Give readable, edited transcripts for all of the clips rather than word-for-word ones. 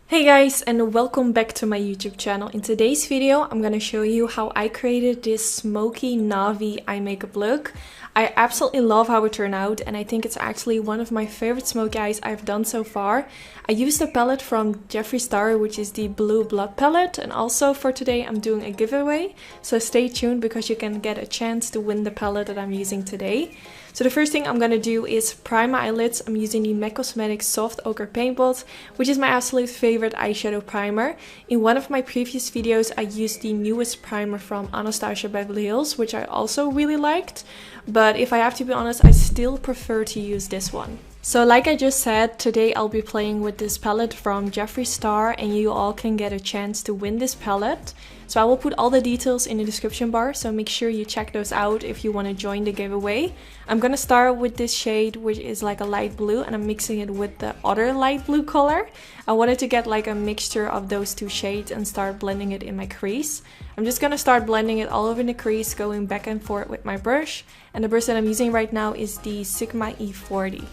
Hey guys, and welcome back to my YouTube channel. In today's video, I'm gonna show you how I created this smoky Na'vi eye makeup look. I absolutely love how it turned out, and I think it's actually one of my favorite smoky eyes I've done so far. I used a palette from Jeffree Star, which is the Blue Blood palette, and also for today I'm doing a giveaway, so stay tuned because you can get a chance to win the palette that I'm using today. So the first thing I'm gonna do is prime my eyelids. I'm using the MAC Cosmetics Soft Ochre Paint Pot, which is my absolute favorite eyeshadow primer. In one of my previous videos, I used the newest primer from Anastasia Beverly Hills, which I also really liked. But if I have to be honest, I still prefer to use this one. So like I just said, today I'll be playing with this palette from Jeffree Star, and you all can get a chance to win this palette. So I will put all the details in the description bar, so make sure you check those out if you want to join the giveaway. I'm gonna start with this shade, which is like a light blue, and I'm mixing it with the other light blue color. I wanted to get like a mixture of those two shades and start blending it in my crease. I'm just gonna start blending it all over the crease, going back and forth with my brush. And the brush that I'm using right now is the Sigma E40.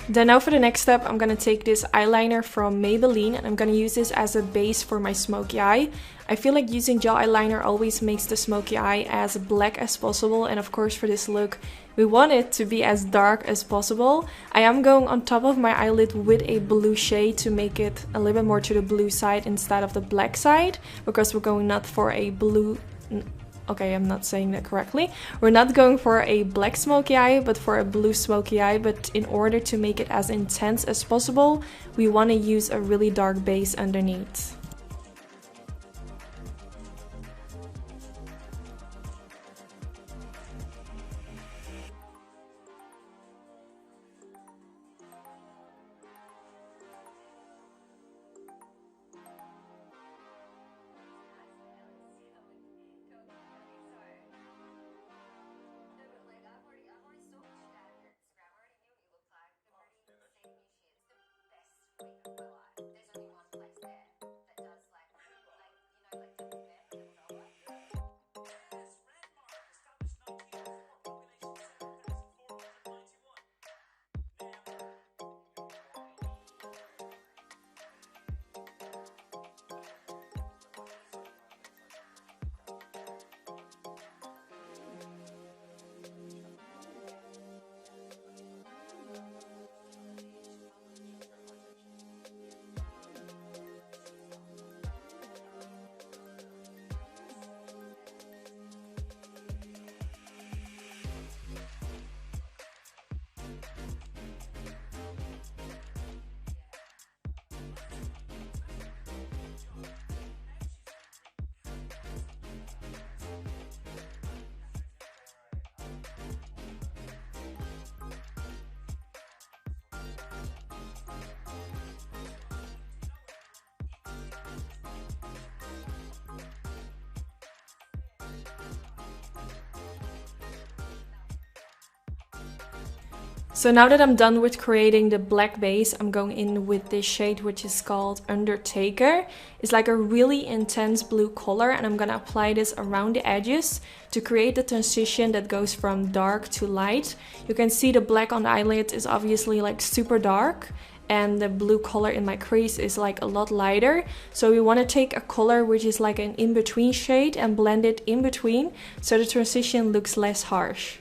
Then now for the next step, I'm gonna take this eyeliner from Maybelline and I'm gonna use this as a base for my smoky eye. I feel like using gel eyeliner always makes the smoky eye as black as possible, and of course for this look we want it to be as dark as possible. I am going on top of my eyelid with a blue shade to make it a little bit more to the blue side instead of the black side, because we're going not for a blue... Okay, I'm not saying that correctly. We're not going for a black smoky eye, but for a blue smoky eye. But in order to make it as intense as possible, we want to use a really dark base underneath. So now that I'm done with creating the black base, I'm going in with this shade, which is called Undertaker. It's like a really intense blue color, and I'm gonna apply this around the edges to create the transition that goes from dark to light. You can see the black on the eyelid is obviously like super dark, and the blue color in my crease is like a lot lighter. So we want to take a color which is like an in-between shade and blend it in between, so the transition looks less harsh.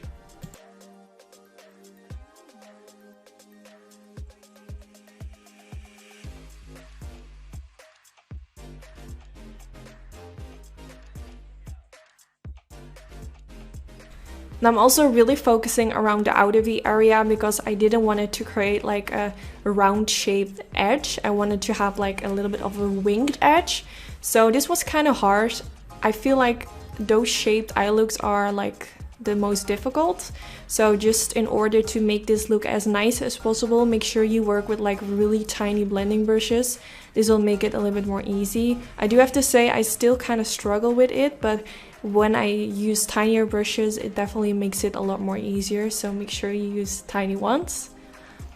And I'm also really focusing around the outer V area because I didn't want it to create like a round shaped edge. I wanted to have like a little bit of a winged edge. So this was kind of hard. I feel like those shaped eye looks are like the most difficult. So just in order to make this look as nice as possible, make sure you work with like really tiny blending brushes. This will make it a little bit more easy. I do have to say I still kind of struggle with it, but when I use tinier brushes, it definitely makes it a lot more easier. So make sure you use tiny ones.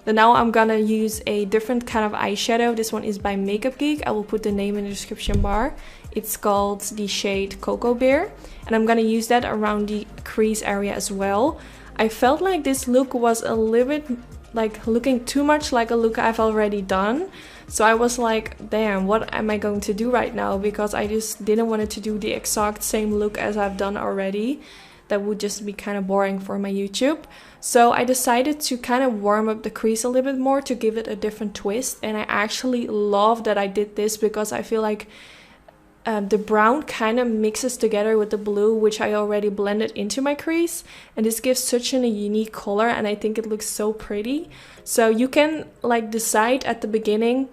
Then now I'm gonna use a different kind of eyeshadow. This one is by Makeup Geek. I will put the name in the description bar. It's called the shade Cocoa Bear. And I'm gonna use that around the crease area as well. I felt like this look was a little bit like looking too much like a look I've already done. So I was like, damn, what am I going to do right now? Because I just didn't want to do the exact same look as I've done already. That would just be kind of boring for my YouTube. So I decided to kind of warm up the crease a little bit more to give it a different twist. And I actually love that I did this because I feel like the brown kind of mixes together with the blue, which I already blended into my crease, and this gives such a unique color, and I think it looks so pretty. So you can like decide at the beginning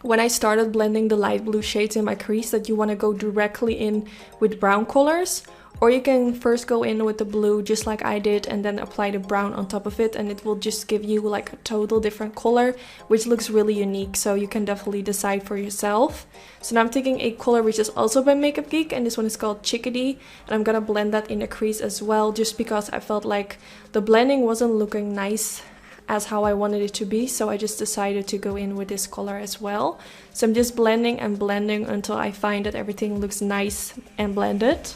when I started blending the light blue shades in my crease that you want to go directly in with brown colors, or you can first go in with the blue just like I did and then apply the brown on top of it, and it will just give you like a total different color, which looks really unique. So you can definitely decide for yourself. So now I'm taking a color which is also by Makeup Geek, and this one is called Chickadee, and I'm gonna blend that in the crease as well, just because I felt like the blending wasn't looking nice as how I wanted it to be, so I just decided to go in with this color as well. So I'm just blending and blending until I find that everything looks nice and blended.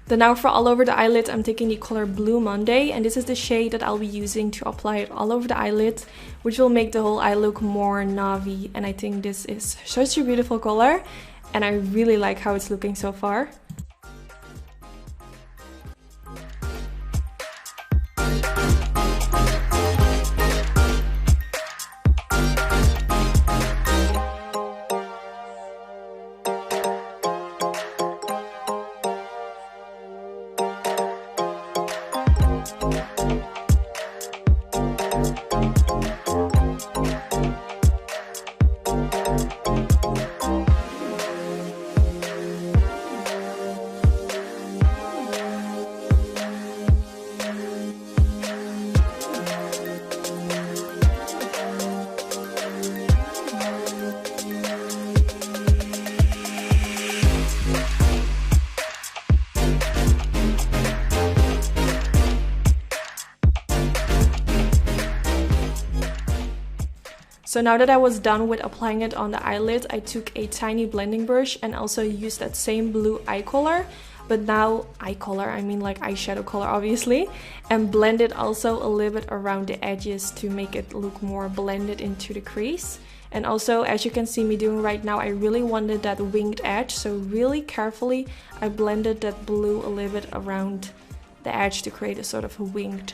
Then now for all over the eyelid, I'm taking the color Blue Monday, and this is the shade that I'll be using to apply it all over the eyelid, which will make the whole eye look more navy, and I think this is such a beautiful color, and I really like how it's looking so far. So now that I was done with applying it on the eyelid, I took a tiny blending brush and also used that same blue eye color, but now eye color, I mean like eyeshadow color obviously, and blended also a little bit around the edges to make it look more blended into the crease. And also, as you can see me doing right now, I really wanted that winged edge, so really carefully I blended that blue a little bit around the edge to create a sort of a winged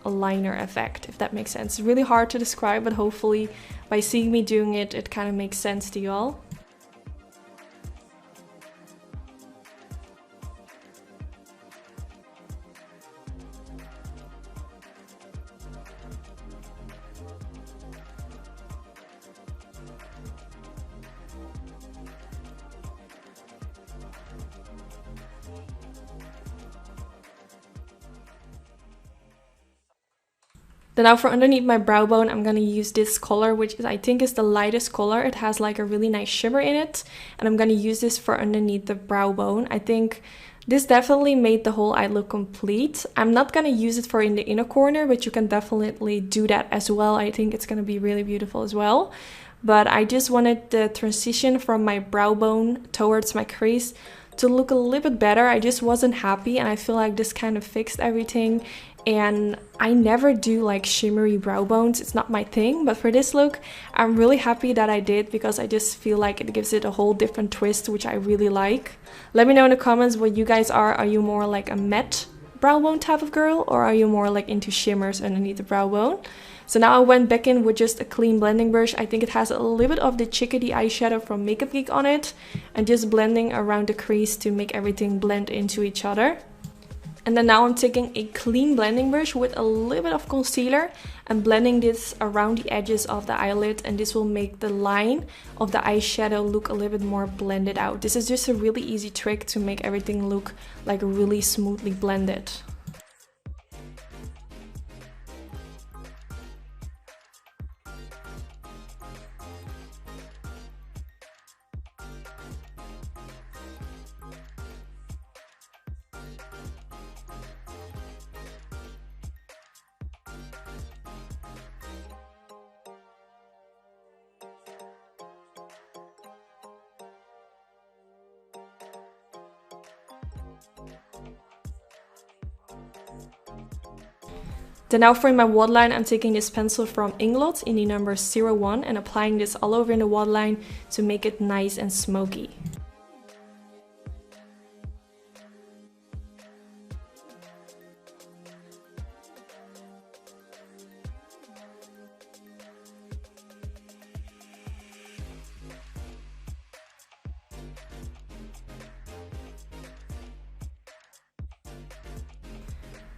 liner effect, if that makes sense. It's really hard to describe, but hopefully by seeing me doing it, it kind of makes sense to y'all. Then now for underneath my brow bone, I'm gonna use this color, which is, I think is the lightest color. It has like a really nice shimmer in it, and I'm gonna use this for underneath the brow bone. I think this definitely made the whole eye look complete. I'm not gonna use it for in the inner corner, but you can definitely do that as well. I think it's gonna be really beautiful as well. But I just wanted the transition from my brow bone towards my crease to look a little bit better. I just wasn't happy, and I feel like this kind of fixed everything. And I never do like shimmery brow bones, it's not my thing, but for this look I'm really happy that I did, because I just feel like it gives it a whole different twist, which I really like. Let me know in the comments what you guys are. Are you more like a matte brow bone type of girl, or are you more like into shimmers underneath the brow bone? So now I went back in with just a clean blending brush. I think it has a little bit of the Chickadee eyeshadow from Makeup Geek on it, and just blending around the crease to make everything blend into each other. And then now I'm taking a clean blending brush with a little bit of concealer and blending this around the edges of the eyelid, and this will make the line of the eyeshadow look a little bit more blended out. This is just a really easy trick to make everything look like really smoothly blended. Then now for my waterline, I'm taking this pencil from Inglot in the number 01 and applying this all over in the waterline to make it nice and smoky.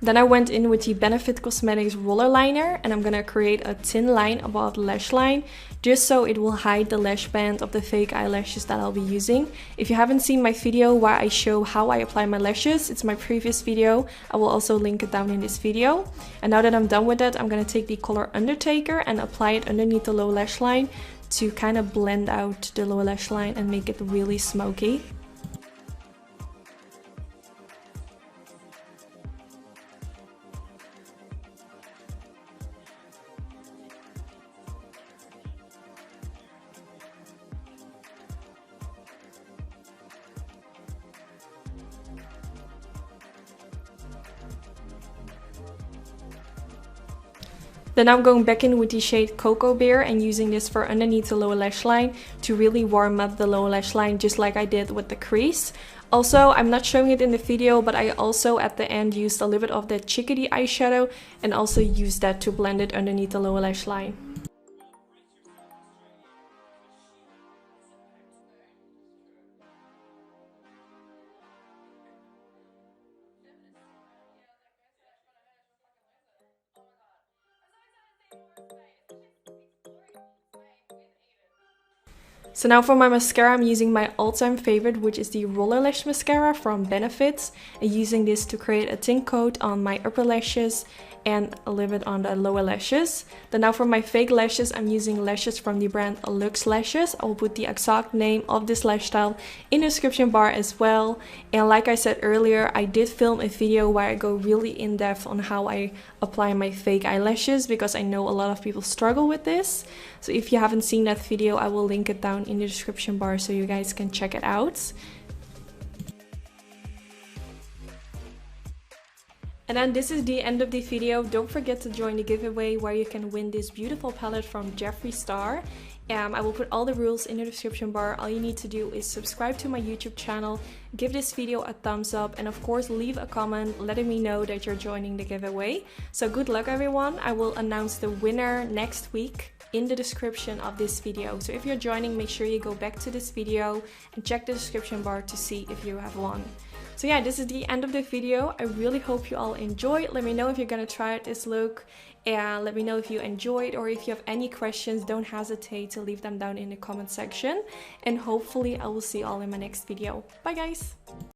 Then I went in with the Benefit Cosmetics roller liner, and I'm gonna create a thin line above the lash line just so it will hide the lash band of the fake eyelashes that I'll be using. If you haven't seen my video where I show how I apply my lashes, it's my previous video. I will also link it down in this video. And now that I'm done with that, I'm gonna take the color Undertaker and apply it underneath the lower lash line to kind of blend out the lower lash line and make it really smoky. Then I'm going back in with the shade Cocoa Bear and using this for underneath the lower lash line to really warm up the lower lash line just like I did with the crease. Also, I'm not showing it in the video, but I also at the end used a little bit of that Chickadee eyeshadow and also used that to blend it underneath the lower lash line. So now for my mascara, I'm using my all-time favorite, which is the Roller Lash Mascara from Benefit, and using this to create a thin coat on my upper lashes and a little bit on the lower lashes. Then now for my fake lashes, I'm using lashes from the brand Luxe Lashes. I will put the exact name of this lash style in the description bar as well. And like I said earlier, I did film a video where I go really in depth on how I apply my fake eyelashes, because I know a lot of people struggle with this. So if you haven't seen that video, I will link it down in the description bar so you guys can check it out. And then this is the end of the video. Don't forget to join the giveaway where you can win this beautiful palette from Jeffree Star. I will put all the rules in the description bar. All you need to do is subscribe to my YouTube channel, give this video a thumbs up, and of course leave a comment letting me know that you're joining the giveaway. So good luck everyone. I will announce the winner next week in the description of this video. So if you're joining, make sure you go back to this video and check the description bar to see if you have won. So yeah, this is the end of the video. I really hope you all enjoyed. Let me know if you're gonna try out this look, and let me know if you enjoyed, or if you have any questions, don't hesitate to leave them down in the comment section. And hopefully I will see you all in my next video. Bye guys!